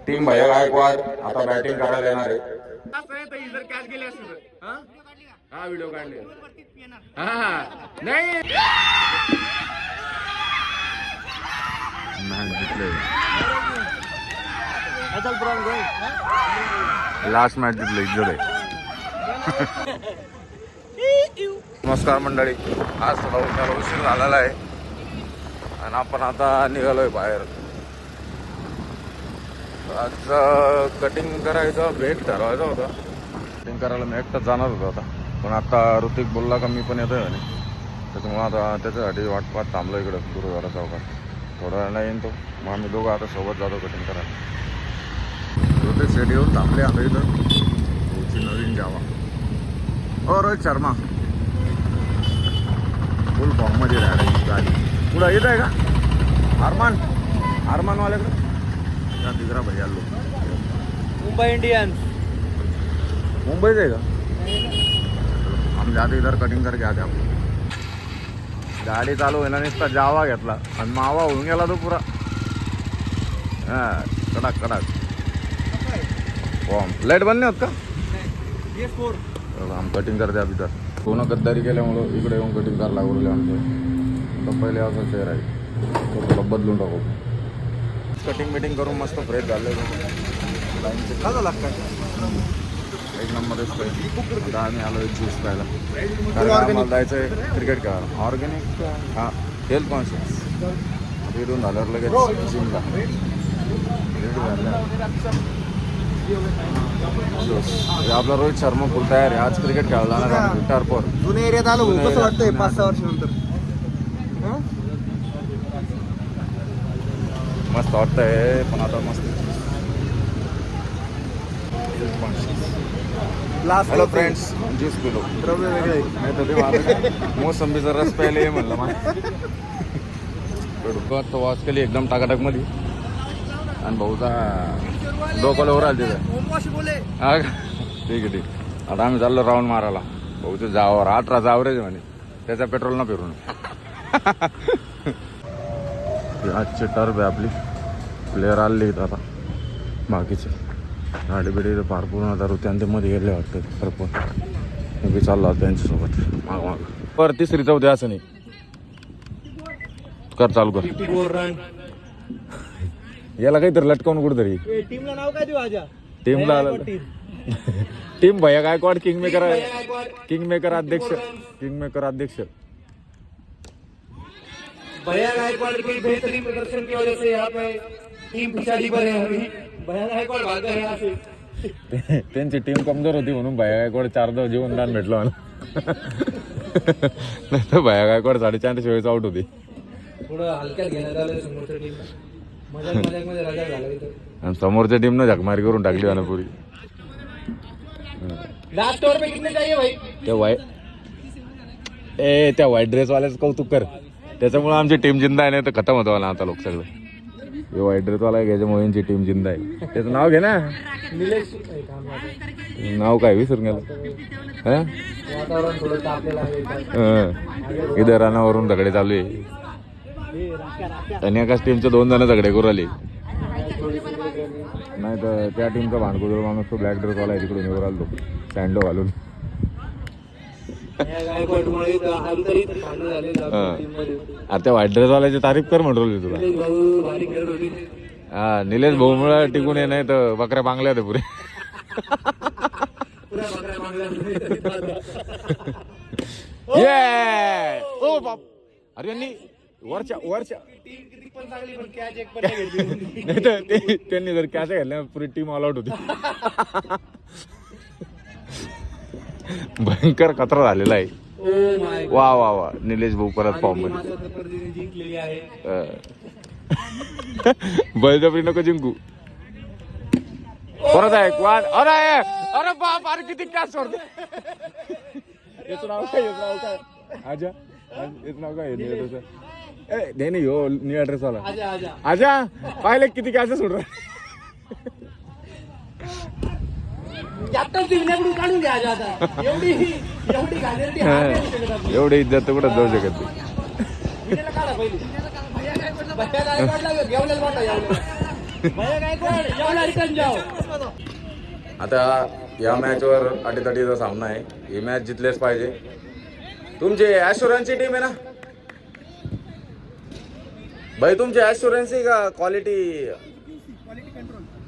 Team भैया गायकवाड आता batting करायला येणार आहे. हा व्हिडिओ काढले हा नाही लास्ट मॅच जिंकले जोडे. नमस्कार मंडळी, आज थोडा उशीर झालेला आहे आणि आपण आता निघालोय बाहेर. आज कटिंग करायचं भेट ठरवायचा होता. कटिंग करायला मी एकटाच जाणार होतो आता, पण आता ऋतिक बोलला का मी पण येतोय आणि त्याच्यामुळे आता त्याच्यासाठी वाट पाहत थांबलो इकडं गुरुद्वारा चौकात. थोडा वेळा येईन तो, मग आम्ही दोघं आता सोबत जातो कटिंग करायला. ऋतिक शेट येऊन थांबले आता इथं. पुढची नवीन जावा हो रोहित शर्मा फुल फॉर्ममध्ये राहिला गाडी. पुढं येत आहे का आरमानवाल्याकडं त्या दिगरा भैया लोक मुंबई इंडियंस मुंबईच आहे का? आम्ही जाते इधर कटिंग करके आते आपण. गाडी चालू आहे ना, नुसता जावा घेतला आणि मावा होऊन गेला तो पुरा. हां कडक फॉर्म लाईट बंद नाही होत का? आम कटिंग करते अभि तर कोणा गद्दारी केल्यामुळं इकडे येऊन कटिंग करायला लागले आमचं. तर पहिले असं शेअर आहे तो थोडं बदलून टाकू. कटिंग बिटिंग करून मस्त फ्रेश झाले. एक नंबरच पाहिजे. आता आम्ही आलो ज्यूस प्यायला, कारण आम्हाला जायचं आहे क्रिकेट खेळायला. ऑर्गॅनिक हां हेल्थ कॉन्शियस. इथून झाल्यावर लगेच जिमला आपला रोहित शर्मा फुल तयार आहे. आज क्रिकेट खेळायला जाणार टर्फवर. जुन्या एरियात आलो. कसं वाटतंय 5-6 वर्षानंतर? मस्त वाटतंय, पण आता मस्त. हॅलो फ्रेंड्स, ज्यूस पिलो. द्रव्य वेगळे नाही तर ते माझं मोसंबीचा रस प्यायला ये म्हणलं मला. तो वॉच केली एकदम टाकाटाकमध्ये आणि भाऊचा डोक्याला वर आलं तिथं. हा ठीक आहे. आता आम्ही चाललो राऊंड मारायला. भाऊचं जावावर 18 जावरेज म्हणे, त्याचा पेट्रोल ना फिरून. आजची टर्फ आहे आपली. प्लेअर आले आता बाकीचे. गाडी बिडी तर पार पूर्ण आता ऋत्यांमध्ये गेले वाटतं. टर्फ मी चाललो त्यांच्यासोबत माग पर 3री 4थी असं नाही. कर चालू कर. 54 रन. याला काहीतरी लटकावून कुठेतरी. टीमला नाव काय देऊ आजा? टीमला टीम भैया गायकवाड किंगमेकर अध्यक्ष. भैया गायकवाड़ के बेहतरीन प्रदर्शन की वजह से यहाँ पे टीम पिछाड़ी पर है. अभी भैया गायकवाड़ भाग गए यहाँ से. त्यांची टीम कमजोर होती म्हणून भैया गायकवाड 4 जीवनदान भेटलं मला. नाही तर भैया गायकवाड 4.5 आउट होती. थोडं हलक्यात घेण्यात आलं समोरच्या टीम. मजाक राजा झाला इथं. आणि समोरच्या टीमनं झकमारी करून टाकली वाना पुरी. लास्ट ओवर पे कितने चाहिए भाई? त्या व्हाईट ड्रेसवाल्याचं कौतुक कर. त्याच्यामुळे आमची टीम जिंदा आहे, नाही तर खतम होतं मला आता लोक सगळं. हे व्हाईट ड्रेसवाला आहे त्याच्यामुळे यांची टीम जिंदा आहे. त्याचं नाव घे ना. निलेश नाव काय विसरून गेलं. हां वातावरण थोडं तापलेलं आहे. इथं रनावरून झगडे चालू आहे आणि एकाच टीमचे 2 जण झगडे करू आले. नाही तर त्या टीमचा भांडकुदळ माणूस तो ब्लॅक ड्रेसवाला आहे तिकडून येऊ आलो सँडो घालून. अरे त्या व्हाईट ड्रेसवाल्याची तारीफ कर म्हणून तुला. हा निलेश भाऊमुळे टिकून ये, नाही तर बकऱ्या बांगल्या ते पुरे. ओ बाप. अरे यांनी वरच्या नाही तर त्यांनी जर कॅच घातल्या पुरी टीम ऑल आउट होती. भयंकर खतरा झालेला आहे. वा निलेश भाऊ परत फॉर्म मध्ये. बळजबरी नको जिंकू. परत आहे वाद. अरे बाप. अरे किती कॅच सोडते. याचं नाव काय आजा. याचं नाव काय नाही हो न्यू ऍड्रेस वाला आजा. पाहिले किती कॅच सोड. एवढी इज्जत तर कुठं जाऊ शकत नाही. भैया गायकवाड जाओ ना, रिटर्न जाओ. आता या मॅचवर अटीतटीचा सामना आहे. ही मॅच जितलेच पाहिजे. तुमची ॲश्युरन्सची टीम आहे ना भाई? तुमची ॲश्युरन्सी का क्वालिटी?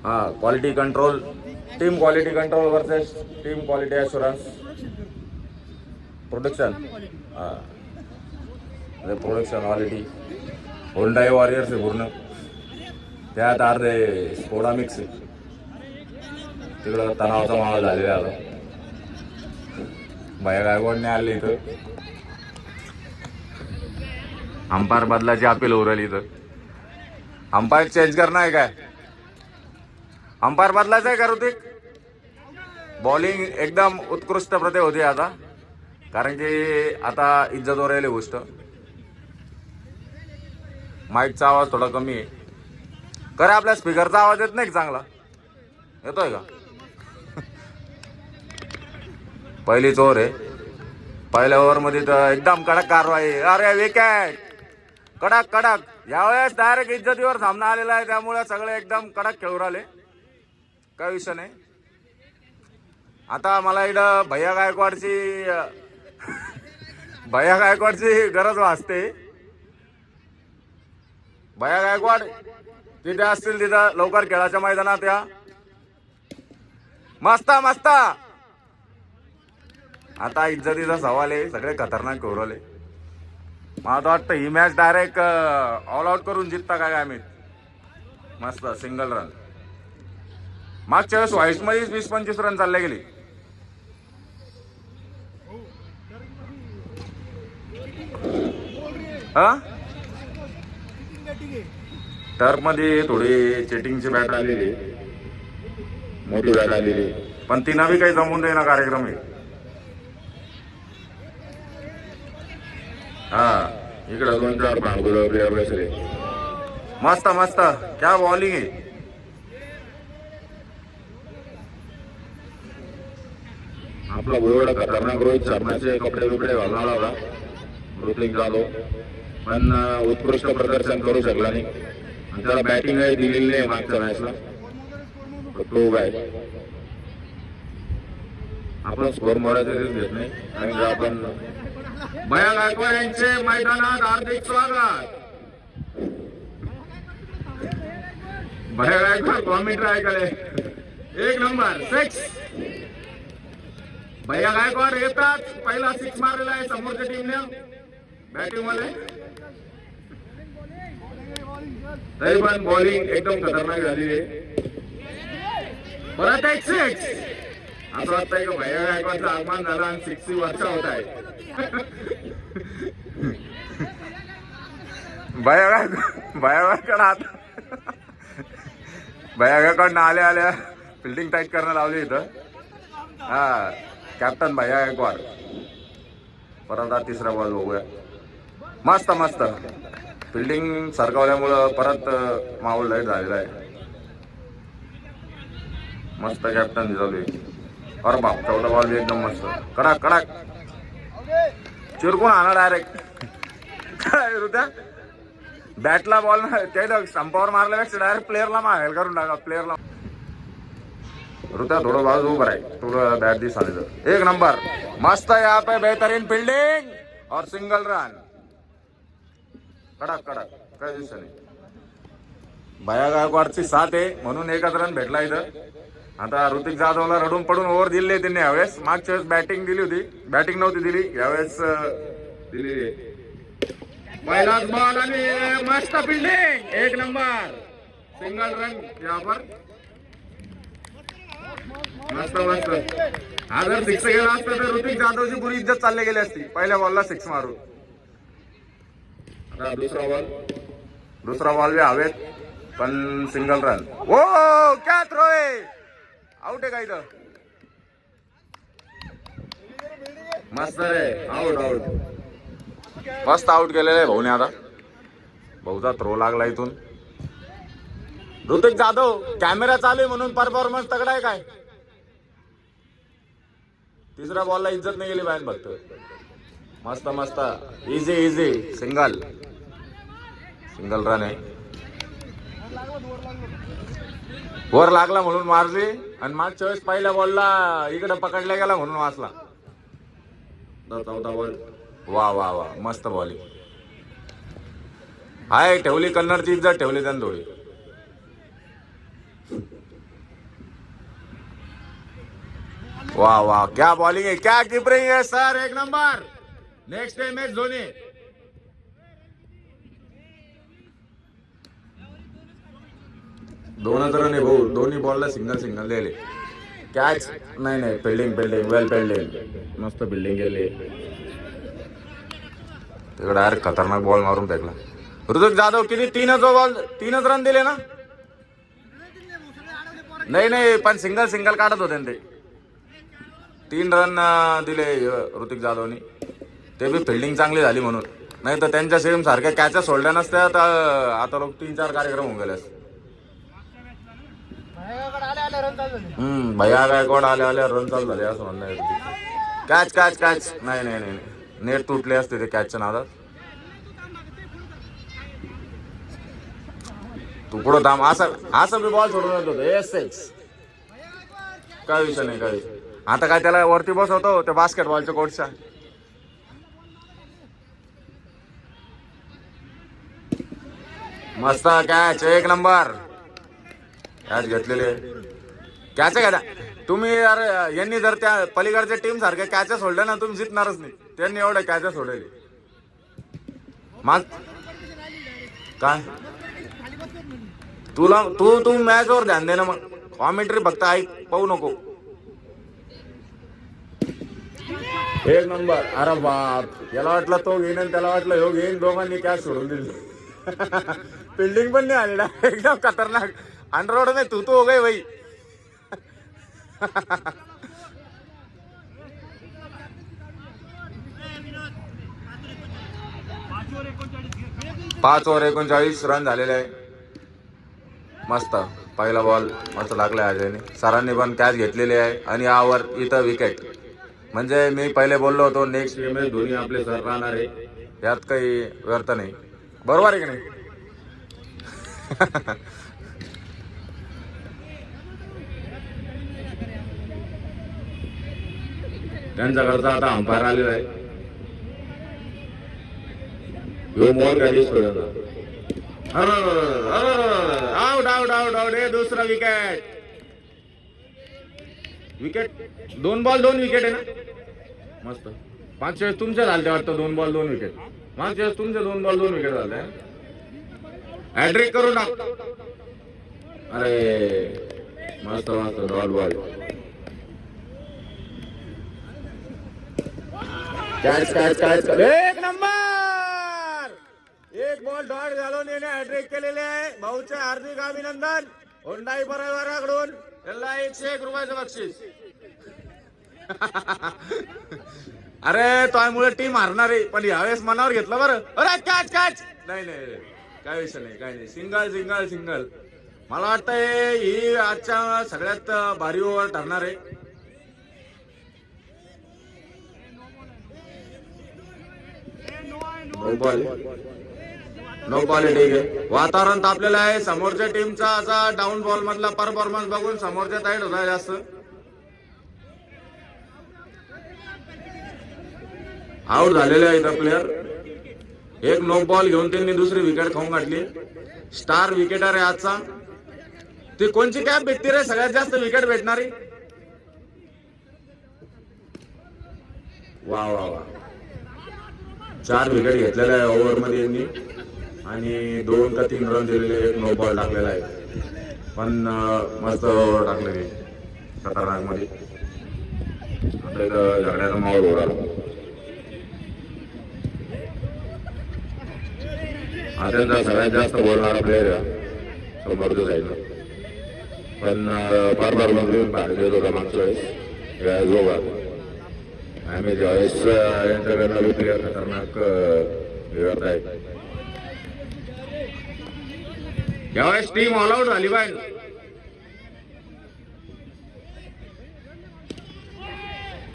हां, quality control. Team quality control versus team quality assurance production. हां, प्रोडक्शन क्वालिटी होंडाई वॉरियर्स आहे पूर्ण. त्यात अर्धे स्कोडा मिक्स आहे. तिकडं तणावाचा माहोल झालेला आता. भैया गायकवाडने आले इथं. अंपायर बदलाची अपील होऊ राहिली इथं. अंपायर चेंज करणार आहे काय? अंपायर बदलायचं आहे का ऋतिक? बॉलिंग एकदम उत्कृष्ट प्रते होती आता, कारण की आता इज्जतवर राहिली गोष्ट. माईकचा आवाज थोडा कमी आहे. खरं आपल्या स्पीकरचा आवाज येत नाही का चांगला? येतोय का? पहिलीच ओव्हर आहे. पहिल्या ओव्हरमध्ये तर एकदम कडक कारवाई. अरे विकेट कडक कडक. यावेळेस डायरेक्ट इज्जतीवर सामना आलेला आहे, त्यामुळे सगळे एकदम कडक खेळू राहिले. काय विषय नाही. आता मला इथं भैया गायकवाडची गरज वाटते. भैया गायकवाड तिथे असतील तिथं लवकर खेळाच्या मैदानात या. मस्त मस्त. आता इज्जतीचा सवाल आहे. सगळे खतरनाक कौरवले. मला तर वाटतं ही मॅच डायरेक्ट ऑल आउट करून जिंकता काय आम्ही. मस्त सिंगल रन. मागच्या वेळेस व्हाईटमध्ये 20-25 रन चालले गेले. हा, टर्फमध्ये थोडी चेटिंगची बॅट आलेली, मोठी बॅट आलेली, पण तिनं बी काही जमून देईना कार्यक्रम आहे. हा, इकडे 2-4 प्लेयर बसले. मस्त मस्त. क्या बॉलिंग आहे. आपला एवढा खतरनाक रोहित शर्माचे कपडे बिपडे घालून आला होता ऋतिक जाधव, पण उत्कृष्ट प्रदर्शन करू शकला नाही. आणि त्याला बॅटिंग आहे दिलेली नाही मागच्या मॅचला. तो काय आपण स्कोर मोडायचे घेत नाही. आणि आपण भैया गायकवाड यांचे मैदानात हार्दिक स्वागत. भैया गायकवाड कॉमेंट्री ऐकले. एक नंबर 6. भैया गायकवाड येतात. पहिला 6 मारलेला आहे समोरच्या टीमने बॅटिंग मध्ये. तरी पण बॉलिंग एकदम खतरनाक झाली आहे. परत एक 6. असं वाटतंय की भैया गायकवाडचं आगमन झालं आणि 6 वर्ष होत आहे. भैया गायकवाडनं आल्या फिल्डिंग टाईट करणं लावली इथं. हा, कॅप्टन भैया गायकवाड. परत हा तिसरा बॉल बघूया. मस्त मस्त. फिल्डिंग सरकवल्यामुळं परत माहोल लाईट झालेला आहे. मस्त कॅप्टन दिसवली. अरे बाप, 14 बॉल एकदम मस्त कडक कडक. चिरकून आणा डायरेक्ट. काय ऋत्या बॅटला बॉल त्याला स्टंपावर मारल्यापेक्षा डायरेक्ट प्लेअरला मागेल करून टाका. प्लेअरला ऋत्या थोडं बाजू उभं आहे. थोडं बॅट दिसायला. एक नंबर. मस्त. यहाँ पे बेहतरीन फील्डिंग और सिंगल रन. कडक कडक. काय दिसत नाही. भैया गायकवाडची 7 आहे म्हणून 1च रन भेटला इथं. आता ऋतिक जाधवला रडून पडून ओव्हर दिले त्यांनी यावेळेस. मागच्या वेळेस बॅटिंग दिली होती, बॅटिंग नव्हती दिली. यावेळेस दिली. पहिलाच बॉल आणि मस्त फिल्डिंग. 1 नंबर. सिंगल रन यावर. मस्त मस्त. हा जर 6 गेला असता तर ऋतिक जाधवची पुरी इज्जत चालली गेली असती. पहिल्या बॉलला 6 मारून. आता दुसरा बॉल बी हवेत पण सिंगल रन. ओ क्या थ्रो आहे. आउट आहे का इथं? मस्त रे. Out out. मस्त आउट केलेलं आहे भाऊने. आता भाऊचा थ्रो लागला इथून. ऋतिक जाधव कॅमेरा चालू आहे म्हणून परफॉर्मन्स तगडा आहे काय? तिसऱ्या बॉलला इज्जत नाही गेली बाहेर फक्त. मस्त मस्त. Easy easy. सिंगल रन आहे. वर लागला म्हणून मारली आणि मागच्या वेळेस पहिल्या बॉलला इकडे पकडला गेला म्हणून वाचला. 14 बॉल. वा वा वा मस्त बॉलिंग. हाय ठेवली कन्नडची इज्जत ठेवली त्यांनी थोडी. वाह वाह क्या बॉलिंग है, क्या कीपरिंग है सर, एक number. Next time match Dhoni. दोनच रन आहे भाऊ, दोन्ही बॉलला सिंगल सिंगल दिले. कॅच नाही फिल्डिंग वेल फिल्डिंग मस्त फिल्डिंग केली. तिकडे डायरेक्ट खतरनाक बॉल मारून फेकला. ऋतुक जाधव किती, 3च रन दिले ना. नाही पण सिंगल काढत होते ते. 3 रन दिले ऋतिक जाधवनी. ते बी फिल्डिंग चांगली झाली म्हणून. नाही तर त्यांच्या सेम सारख्या कॅचेस सोडल्या नसत्या तर आता लोक 3-4 कार्यक्रम होऊन गेले. भैया गायकवाड आले रन चालू झाले असं म्हणणं आहे. कॅच नाही नेट तुटले असते ते कॅचच्या नादात. तू पुढं थांब. असं बी बॉल सोडून येत होतं. काय विषय नाही. आता काय त्याला वरती बसवतो ते बास्केटबॉलच्या कोर्टच्या. मस्त कॅच, एक नंबर कॅच घेतलेले. कॅच घ्या तुम्ही यार. यांनी जर त्या पलीकडच्या टीम सारख्या कॅच सोडल्या ना तुम्ही जितणारच नाही. त्यांनी एवढ्या कॅच सोडले. मग काय तू मॅच वर ध्यान दे ना. मग कॉमेंट्री फक्त ऐक, पाहू नको. एक नंबर. अरे बाप, याला वाटलं तो घेईन आणि त्याला वाटलं ह्यो घेईन. दोघांनी कॅच सोडून दिली. फिल्डिंग पण नाही आलेला. एकदम खतरनाक अंडररोड में तू हो गई भाई. 5 ओव्हर 39 रन झालेले आहे. मस्त पहिला बॉल मस्त लागलाय अजयने. सरांनी पण कॅच घेतलेली आहे आणि यावर इथं विकेट. म्हणजे मी पहिले बोललो होतो नेक्स्ट गेम मध्ये धोनी आपले सर राहणार आहे. यात काही व्यर्थ नाही. बरोबर आहे की नाही. त्यांच्याकडचा आता अंपायर आलेला आहे. आउट. दुसरा विकेट 2 बॉल 2 विकेट आहे ना. मस्त. मागच्या वेळेस तुमच्या झालते वाटतं 2 बॉल 2 विकेट. मागच्या वेळेस तुमचे 2 बॉल 2 विकेट झाले. हॅट्रिक करू ना. अरे मस्त डॉट बॉल. कॅच एक नंबर. एक बॉल डॉट घालून याने हॅट्रिक केलेले आहे. भाऊचे हार्दिक अभिनंदन. होंडाई परिवाराकडून याला 101 रुपयाचं बक्षीस. अरे त्यामुळे टीम हारणार आहे पण यावेळेस मनावर घेतलं बरं. अरे कॅच नाही काय विषय नाही. काय नाही. सिंगल. मला वाटतं ही आजच्या सगळ्यात भारी ओव्हर ठरणार आहे. नो बॉल ठीक आहे. वातावरण तापलेलं आहे. समोरच्या टीमचा असा डाऊन बॉल मधला परफॉर्मन्स बघून समोरच्या साईड होता जास्त. आउट झालेले आहेत प्लेयर. एक नो बॉल घेऊन त्यांनी दुसरी विकेट खाऊन घातली. स्टार विकेटर आहे आजचा. ती कोणची कॅप भेटते रे सगळ्यात जास्त विकेट भेटणारी. वा 4 विकेट घेतलेल्या आहे ओव्हर मध्ये यांनी आणि 2 का 3 रन दिलेले. एक नो बॉल टाकलेला आहे पण मस्त ओव्हर टाकलेली खतरनाक मध्ये. आता इथं झगड्याचा माहोल होणार. आता सगळ्यात जास्त बोलणारा प्लेअर समोरच्या साईडला पण परफॉर्मन्स भारी देत होता मागच्या वेळेस. आम्ही ज्यावेळेस यांच्याकडे नवी प्लेअर खतरनाक करत आहे. यावेळेस टीम ऑल आउट झाली पाहिजे.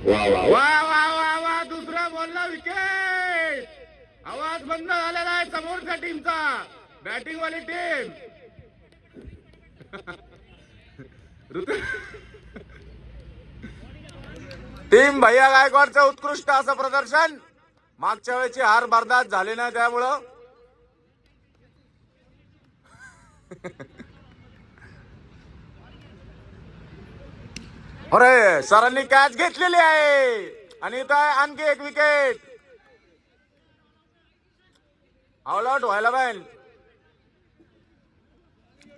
वा दुसरा बॉलला विकेट. आवाज बंद झालेला आहे समोरच्या टीमचा. बॅटिंग वाली टीम टीम भैया गायकवाडचं उत्कृष्ट असं प्रदर्शन. मागच्या वेळेची हार बर्दाश्त झाली नाही त्यामुळं अरे सरांनी कॅच घेतलेली आहे आणि इथं आहे आणखी एक विकेट. ऑल आउट व्हायला पाहिजे.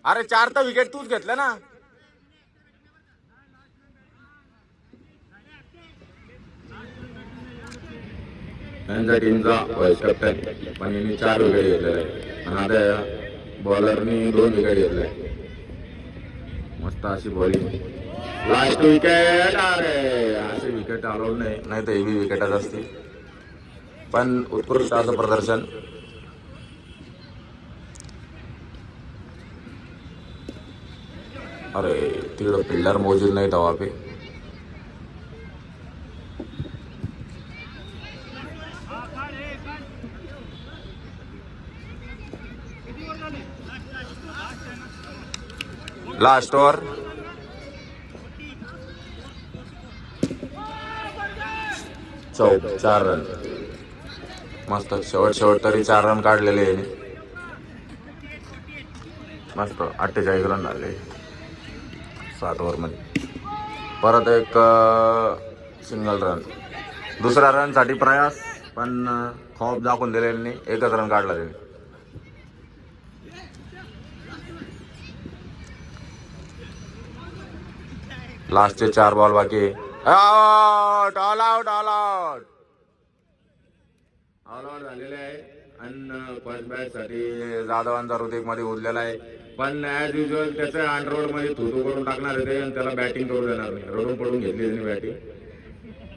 अरे 4 तर विकेट तूच घेतलं ना. यांच्या टीमचा व्हाईस कॅप्टन पण यांनी 4 विकेट घेतलेले आहे आणि आता बॉलरनी 2 विकेट घेतले. मस्त अशी बॉलिंग. Last wicket. अरे अशी विकेट अलाउड नाही तर हेवी विकेटच असते. पण उत्कृष्ट असं प्रदर्शन. अरे तिकडं फिल्डर मौजूद नाही था वहाँ पे. Last over. चौक 4 रन. मस्त शेवट तरी 4 रन काढलेले आहे. मस्त 48 रन झाले 7 ओव्हरमध्ये. परत एक सिंगल रन. दुसऱ्या रनसाठी प्रयास पण खौफ दाखवून दिले यांनी. 1च रन काढला त्यांनी. लास्टचे 4 बॉल बाकी. Out. All out. All out. All out झालेले आहे आणि फर्स्ट बॅट साठी जाधवांचा ऋतिक मध्ये उरलेला आहे. पण ऍज युजल त्याचं अंडररोड मध्ये थुतू करून टाकणार आहे आणि त्याला बॅटिंग करू देणार नाही. रडून पडून घेतली त्यांनी बॅटिंग.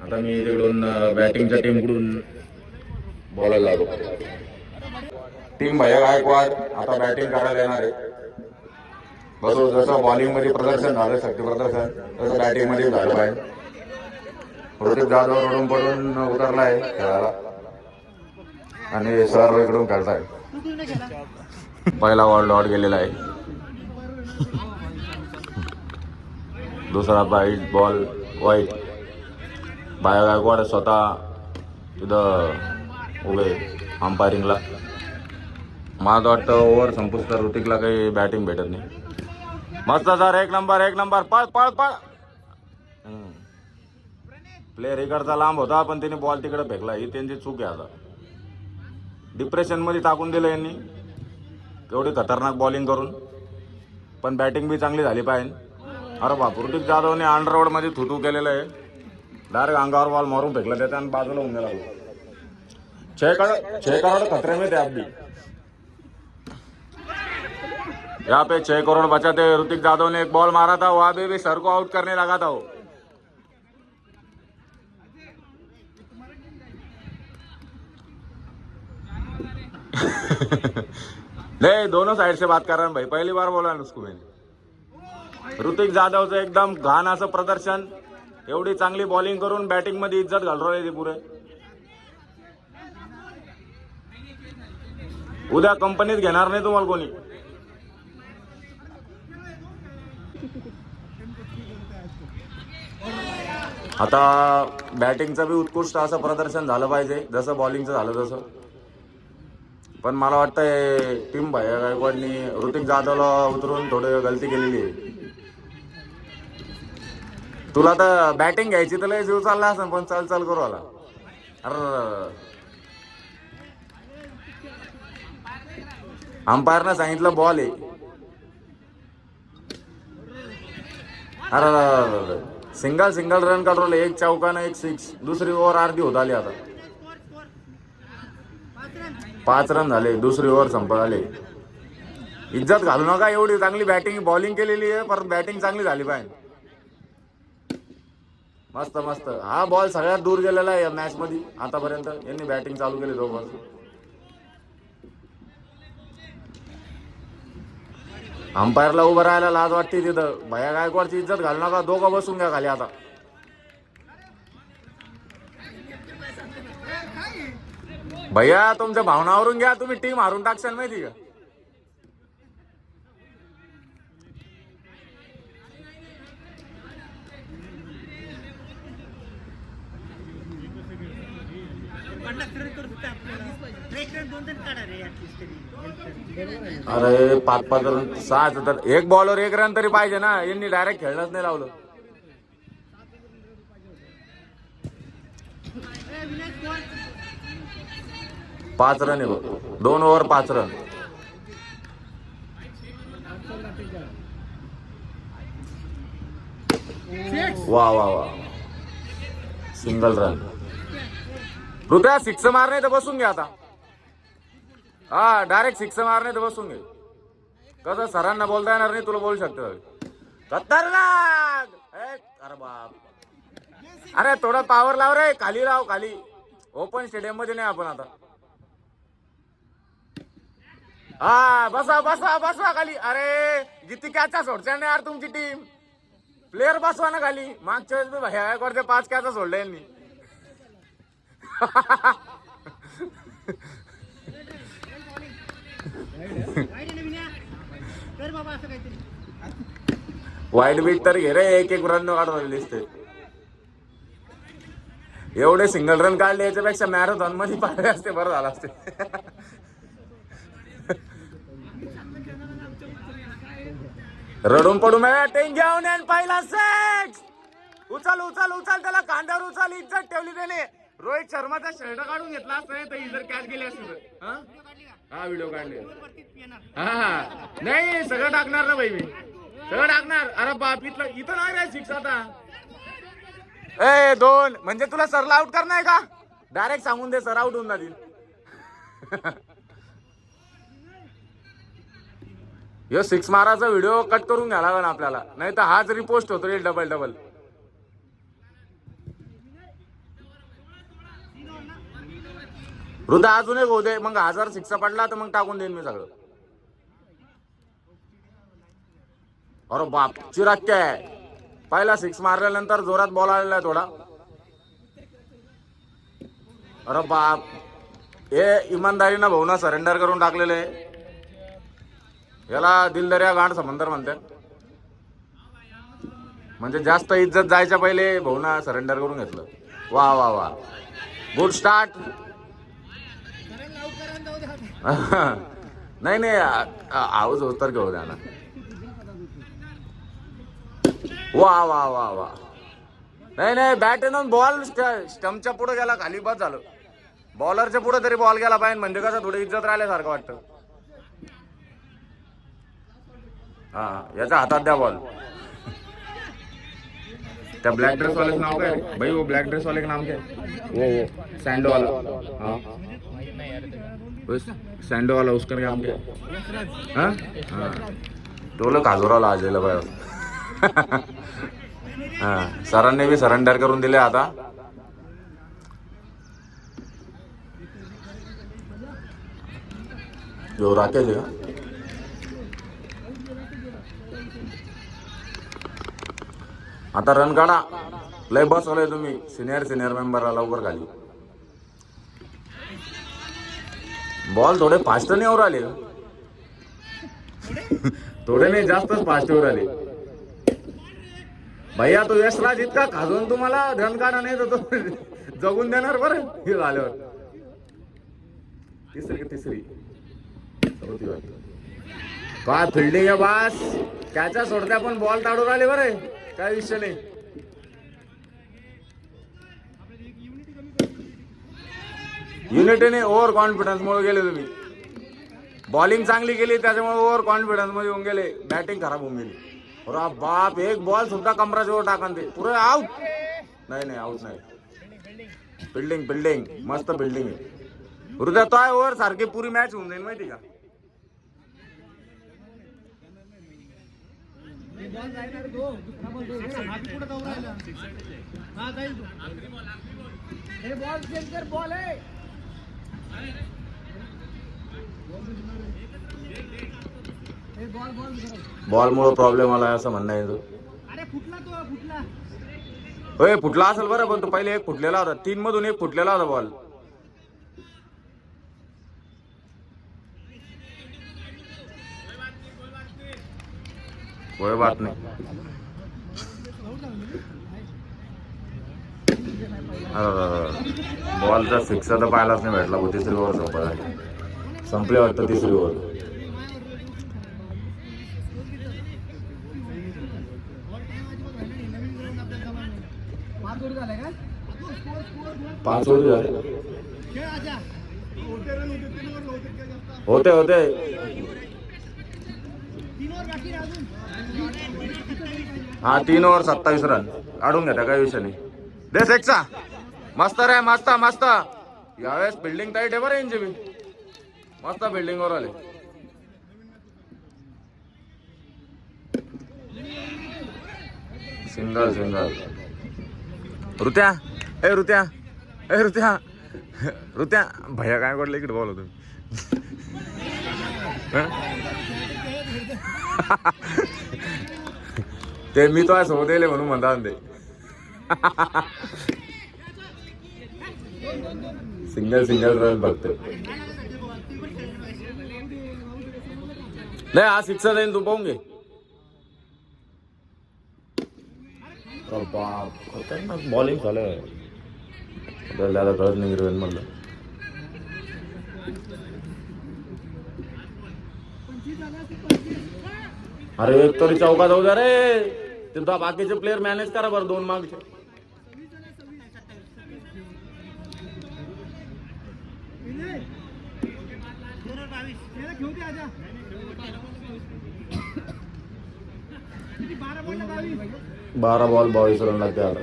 आता मी तिकडून बॅटिंगच्या टीमकडून बोलायला लागलो. टीम भैया गायकवाड आता बॅटिंग करायला येणार आहे. बरोबर जसं बॉलिंग मध्ये प्रदर्शन झालं शक्ती प्रदर्शन तसं बॅटिंग मध्ये झालं पाहिजे. ऋतिक जाधव रडून पडून उतरला आहे खेळायला आणि सर इकडून खेळताय. पहिला बॉल डॉट गेलेला आहे. दुसरा बॉल वाईट. भैया गायकवाड स्वतः तिथं उभे अंपायरिंगला. मला वाटतं ओव्हर संपूस तर ऋतिकला काही बॅटिंग भेटत नाही. मस्त सर. एक नंबर. पळ पळ पळ. प्लेअर इकडचा लांब होता पण त्याने बॉल तिकडे फेकला. ही त्यांची चूक आहे. आता डिप्रेशन मध्ये टाकून दिलं यांनी एवढी खतरनाक बॉलिंग करून. पण बॅटिंग बी चांगली झाली पाहिजे. अरे बाप. ऋतिक जाधवने अंडररोड मध्ये थुतू केलेलं आहे. डायरेक्ट अंगावर बॉल मारून फेकला त्याच्या आणि बाजूला होऊन गेला. 6 करोड़ खतरे में थे आप भी. यहाँ पे 6 करोड़ बचा थे. ऋतिक जाधव ने एक बॉल मारा था वहां पे भी सर को आउट करने लगा था वो. नहीं दोनों साइड से बात कर रहा हूं भाई. पहली बार बोला ना उसको मैंने. ऋतिक जाधवचं एकदम घाण असं प्रदर्शन. एवढी चांगली बॉलिंग करून बॅटिंग मध्ये इज्जत घालून राहिले पुरे. उद्या कंपनीत घेणार नाही तुम्हाला कोणी. आता बॅटिंगचं बी उत्कृष्ट असं प्रदर्शन झालं पाहिजे जसं बॉलिंगचं झालं तसं. पण मला वाटतंय टीम भैया गायकवाडनी ऋतिक जाधवला उतरून थोडी गलती केलेली आहे. तुला तर बॅटिंग घ्यायची तर लय जीव चालला असं पण चल करू आला. अरे अंपायरनं सांगितलं बॉल आहे. अरे सिंगल रन काढवलं. 1 चौकानं 1 6. दुसरी ओव्हर अर्धी होत आली. आता 5 रन झाले. दुसरी ओव्हर संपत आले. इज्जत घालू नका. एवढी चांगली बॅटिंग बॉलिंग केलेली आहे परत बॅटिंग चांगली झाली पाहिजे. मस्त. हा बॉल सगळ्यात दूर गेलेला आहे या मॅच मध्ये आतापर्यंत. यांनी बॅटिंग चालू केली दोघं. अंपायरला उभं राहायला लाज वाटते तिथं. भैया गायकवाडची इज्जत घालू नका. दोघं बसून घ्या खाली. आता भैया तुमच्या भावनावरून घ्या. तुम्ही टीम हारून टाकशाल माहिती का. अरे 5-5 रन 6 तर एक बॉलवर 1 रन तरी पाहिजे ना. यांनी डायरेक्ट खेळणंच नाही लावलं. पाच रन आहे बघ. 2 ओव्हर 5 रन. वा वा वा सिंगल रन. रुद्रा 6 मार नाही तर बसून घे आता. हा डायरेक्ट 6 मार नाही तर बसून घे. कसं सरांना बोलता येणार नाही, तुला बोलू शकतो. खतरनाक. अरे बाप. अरे थोडं पॉवर लाव रे. खाली लाव खाली. ओपन स्टेडियम मध्ये नाही आपण आता. हा बसा बसा बसा खाली. अरे किती कॅचा सोडच्या नाही यार तुमची टीम. प्लेयर बसवा ना खाली. मागच्या वेळेस मी भैया 5 कॅचा सोडले यांनी. वाईट बीट तर घे रे. 1-1 रन काढून दिसते. एवढे सिंगल रन काढले याच्यापेक्षा मॅरेथॉन मध्ये पाहिजे असते बरं झालं असते. रडून पडून टेन घेऊन आणि पहिला 6. उचल उचल उचल त्याला कांद्यावर उचल. इज्जत ठेवली त्याने. रोहित शर्माचा शर्ट काढून घेतला असता तर इजर कॅच गेले असते. हा व्हिडिओ काढले. हा नाही सगळं टाकणार ना भाई मी. सगळं टाकणार. अरे बाप इथं नाही रे 6 आता. 2 म्हणजे तुला सरला आउट करणार का. डायरेक्ट सांगून दे सर आउट होऊन जातील. यो 6 माराचा व्हिडिओ कट करून घ्यायला लागला आपल्याला. नाही तर हाच रिपोस्ट होतो डबल. हृदय अजून एक होते मग 1000 6 पडला तर मग टाकून देईन मी सगळं. अरे बाप चिराक्या आहे. पहिला 6 मारल्यानंतर जोरात बॉल आलेला आहे थोडा. अरे बाप. हे इमानदारीनं भाऊना सरेंडर करून टाकलेले. याला दिलदर्या गांड समंदर म्हणतात. म्हणजे जास्त इज्जत जायच्या पहिले भाऊना सरेंडर करून घेतलं. वा वा वा गुड स्टार्ट. नाही नाही आवाज होत तर घेऊ द्या ना. वा वा वा वा. नाही नाही बॅट बॉल स्टंपच्या पुढे गेला खाली बस झालं. बॉलरच्या पुढे तरी बॉल गेला पाहिजे म्हणजे कसं थोडी इज्जत राहिल्यासारखं वाटतं. हा याच्या हातात द्या बॉल. त्या ब्लॅक ड्रेस वाले नाव काय भाई. वो ब्लॅक ड्रेस वाले का नाम क्या है. वो सैंडो वाला. हाँ सैंडो वाला उसका नाम क्या है. हाँ हाँ तो लोग काजोराला आलेलं बाहेर. हा सरांनी बी सरेंडर करून दिले आता. जो राकेश आहे का. आता रन काढा. लय बसवलंय तुम्ही सिनियर मेंबरला लवकर खाली. बॉल थोडे फास्ट नाही वर आले. थोडे नाही जास्तच फास्ट वर आले. भैया तो यशराज इतका खाजून तुम्हाला रन काढा नाही तर तो जगून देणार बरं. हे झाल्यावर तिसरी काय फिल्डिंग आहे बास. कॅचा सोडत्या पण बॉल ताडून आले बरं. काय विषय नाही. युनिटीने ओव्हर कॉन्फिडन्स मुळे गेले तुम्ही. बॉलिंग चांगली केली त्याच्यामुळे ओव्हर कॉन्फिडन्स मध्ये येऊन गेले. बॅटिंग खराब होऊन गेली. अरे बाप एक बॉल सुद्धा कमराच्या वर टाकन ते पुरे आउट. नाही आउट नाही. फिल्डिंग मस्त फिल्डिंग आहे. हृदय तो आहे ओव्हर सारखी पुरी मॅच होऊन जाईल माहिती का. बॉल मुळे प्रॉब्लेम आला असं म्हणणं आहे. होय फुटला असेल बरं पण तो पहिले एक फुटलेला होता. 3 मधून एक फुटलेला होता बॉल. कोई बात नहीं. बॉलचा सिक्स तर पाहायलाच नाही भेटला. तिसरी ओव्हर संपला, संपले वाटतं तिसरी ओव्हर. पाच ओव्हर झाले होते होते. हा 3 ओव्हर 27 रन काढून घेता, काही विषय नाही. दे सेक्सा, मस्त रे, मस्त मस्त. यावेळेस बिल्डिंग टाईट आहे बरं यांची बी, मस्त बिल्डिंग वर आले. Single single. ऋत्या ए ऋत्या ए ऋत्या ऋत्या भैया काय पडलं इकडे बोला तुम्ही. ते मी तो सोबत येले म्हणून म्हणतात ते. सिंगल सिंगल रन बघते. नाही हा सिक्स जाईल, तू पाहून घे. बॉलिंग झालं त्याला कळत नाही गिरवेन म्हणलं. अरे एक तरी चौका जाऊ द्या रे. तिथं बाकीचे प्लेयर मॅनेज करा बरं, 2 मागचे. बारा बॉल 22 रन लागते आता.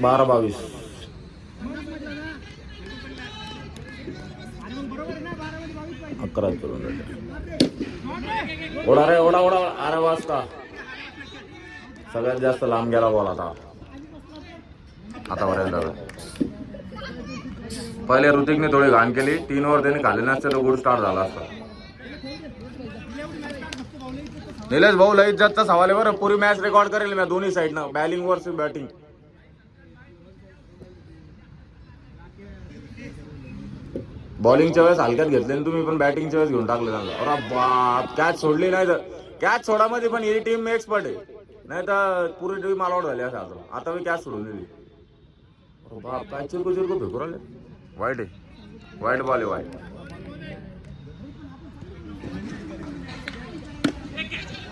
12-22. अकरा करून ओढा रे, ओढा ओढा. अरे वाजता सगळ्यात जास्त लांब गेला बॉल आतापर्यंत. पहिले ऋतिकने थोडी घाण केली, 3 ओव्हर त्यांनी खाली नसते तर गुड स्टार्ट झाला असता. निलेश भाऊ लई इज्जतचा सवाल आहे बरं. पुरी मॅच रेकॉर्ड करेल मी दोन्ही साईडनं, बॅलिंग वर्सेस बॅटिंग. बॉलिंगच्या वेळेस हलक्यात घेतले तुम्ही, पण बॅटिंगच्या वेळेस घेऊन टाकले त्यांना. अरे बाप, कॅच सोडली नाही तर. कॅच सोडामध्ये पण ही टीम एक्सपर्ट आहे, नाही तर पुरी टीम ऑल आउट झाली असं. आता मी कॅच सोडून दिली. बाप काय चिरकू चिरकू फेकू राहिले. वाईट आहे, वाईट बॉल आहे, वाईट.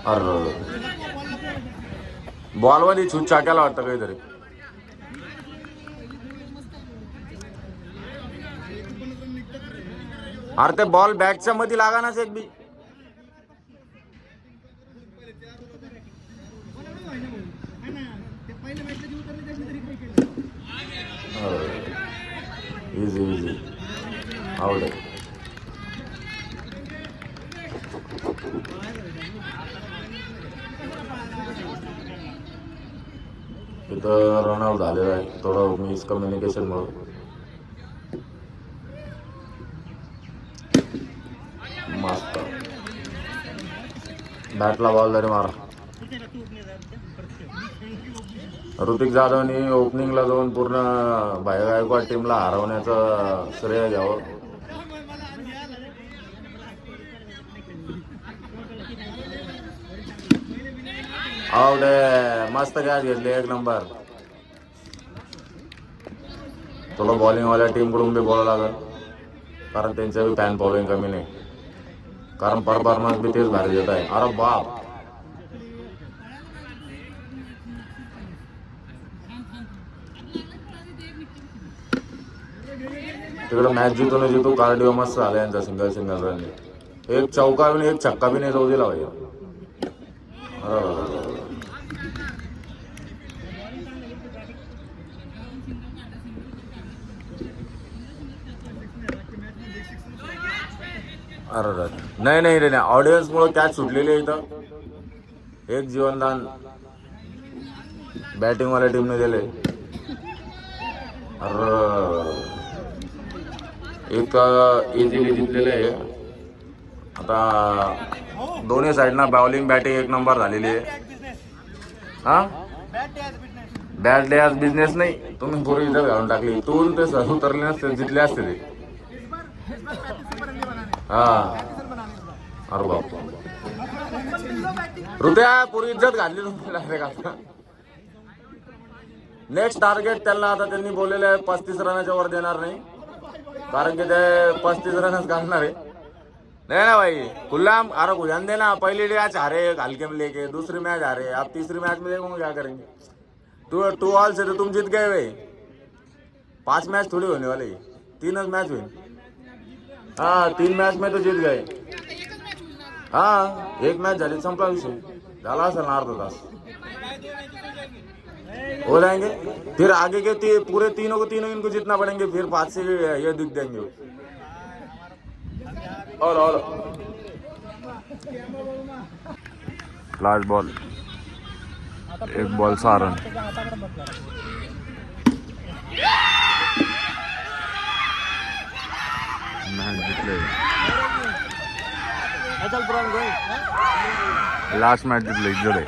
अरे बॉल मध्ये छूट चाक्याला वाटतं काहीतरी. अरे ते बॉल बॅटच्या मध्ये लागा नाच एक बी. इझी इझी आवड. इथं रनआउट झालेलं आहे, थोडं मिसकम्युनिकेशन मुळे. मस्त बॅटला बॉल तरी मारा. ऋतिक जाधवनी ओपनिंगला जाऊन पूर्ण भाई गायकवाड टीमला हरवण्याचं श्रेय घ्यावं. आवडे मस्त कॅच घेतली, एक नंबर. थोडं बॉलिंगवाल्या टीम कडून बी बोलावं लागेल, कारण त्यांच्या बी फॅन फॉलोइंग कमी नाही, कारण परफॉर्मन्स बी तेच भारी देत आहे. अरे बाप, तिकडे मॅच जितो न जितो कार्डिओ मस्त झाला यांचा. सिंगल सिंगल रन, एक चौका आणि एक छक्का बी नाही जाऊ दिला भैया. अरे नाही नाही नाही, ऑडियन्स मुळे कॅच सुटलेली आहे इथं. एक जीवनदान बॅटिंग वाल्या टीमने दिले. अरे एक इझिली जिंकलेले आहे. आता दोन्ही साईडना बॉलिंग बॅटिंग एक नंबर झालेली आहे. हा बॅट डे आज बिझनेस नाही, तुम्ही पूर्वी इथं घालून टाकली. इथून ते सहज उतरले नसते, जिंकले असते ते. हा अरे बाप ऋत्या पुरी इज्जत घातली तुम्ही डायरेक्ट आता. नेक्स्ट टार्गेट त्यांना आता त्यांनी बोललेलं आहे 35 रनाच्या वर देणार नाही, कारण की ते 35 रनच घालणार आहे. नहीं ना भाई गुलाम, अरे गुजान देना. पहली मैच हारे हल्के में लेके, दूसरी मैच हारे, अब तीसरी मैच में देखो क्या करेंगे. 2 ऑल से तो तुम जीत गए भाई. 5 मैच थोड़ी होने वाली, 3 मैच हुई. हाँ 3 मैच में तो जीत गए. हाँ 1 मैच झाली संपला विषय, झाला असेल ना अर्धा तास. हो जाएंगे फिर आगे के पूरे तीनों इनको जीतना पड़ेंगे, फिर 5 से ये दिख देंगे. और last ball, 1 ball 6 run. Match जिंकले, लास्ट मॅच जिंकले, इज्जत आहे.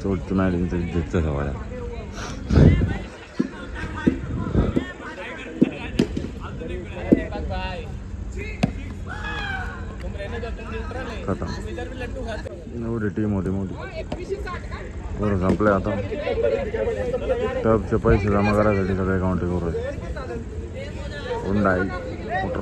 चोटची मॅच जिंकतं सवाया. खतम. एवढी टीम होती मोठी, बरं संपले आता. टबचे पैसे जमा करायसाठी सगळे अकाउंट करू. Hyundai motor